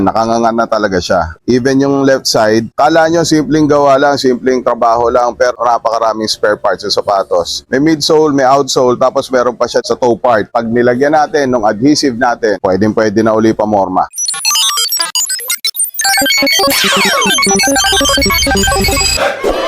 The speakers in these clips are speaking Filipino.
Nakanganga na talaga siya. Even yung left side, kala nyo simpleng gawa lang, simpleng trabaho lang, pero napakaraming spare parts sa sapatos. May midsole, may outsole, tapos meron pa siya sa toe part. Pag nilagyan natin ng adhesive natin, pwede na uli pamorma.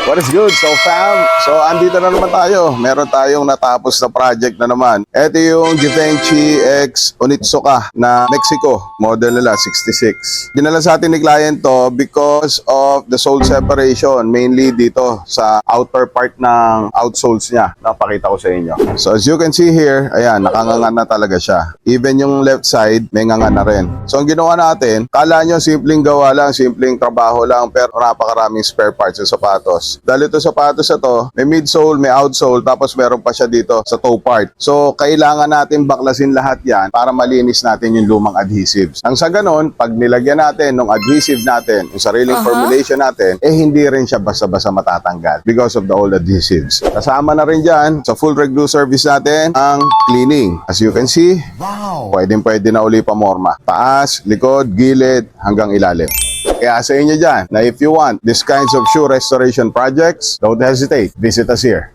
What is good? So fam, andito na naman tayo. Meron tayong natapos na project na naman. Ito yung Givenchy X Onitsuka na Mexico. Model nila 66. Dinala sa atin ni client to because of the sole separation. Mainly dito sa outer part ng outsoles niya. Napakita ko sa inyo. So as you can see here, ayan, nakanganga na talaga siya. Even yung left side, may nganga na rin. So ang ginawa natin, kala nyo simpleng gawa lang, simpleng trabaho lang, pero napakaraming spare parts sa sapatos. Dahil ito sapatos na to, may midsole, may outsole, tapos meron pa siya dito sa toe part. So, kailangan natin baklasin lahat yan para malinis natin yung lumang adhesives. Ang sa ganon, pag nilagyan natin ng adhesive natin, yung sariling formulation natin, hindi rin siya basta-basta matatanggal because of the old adhesives. Kasama na rin dyan, sa full reg-glue service natin, ang cleaning. As you can see, pwede na uli pamorma. Taas, likod, gilid, hanggang ilalim. Kaya sa inyo dyan, na if you want these kinds of shoe restoration projects, don't hesitate. Visit us here.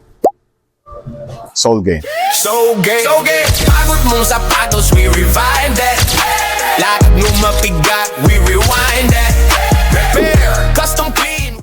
Soulgain. Soulgain. Pagod mong sapatos, we revive that. Lahat ng mapigat, we rewind.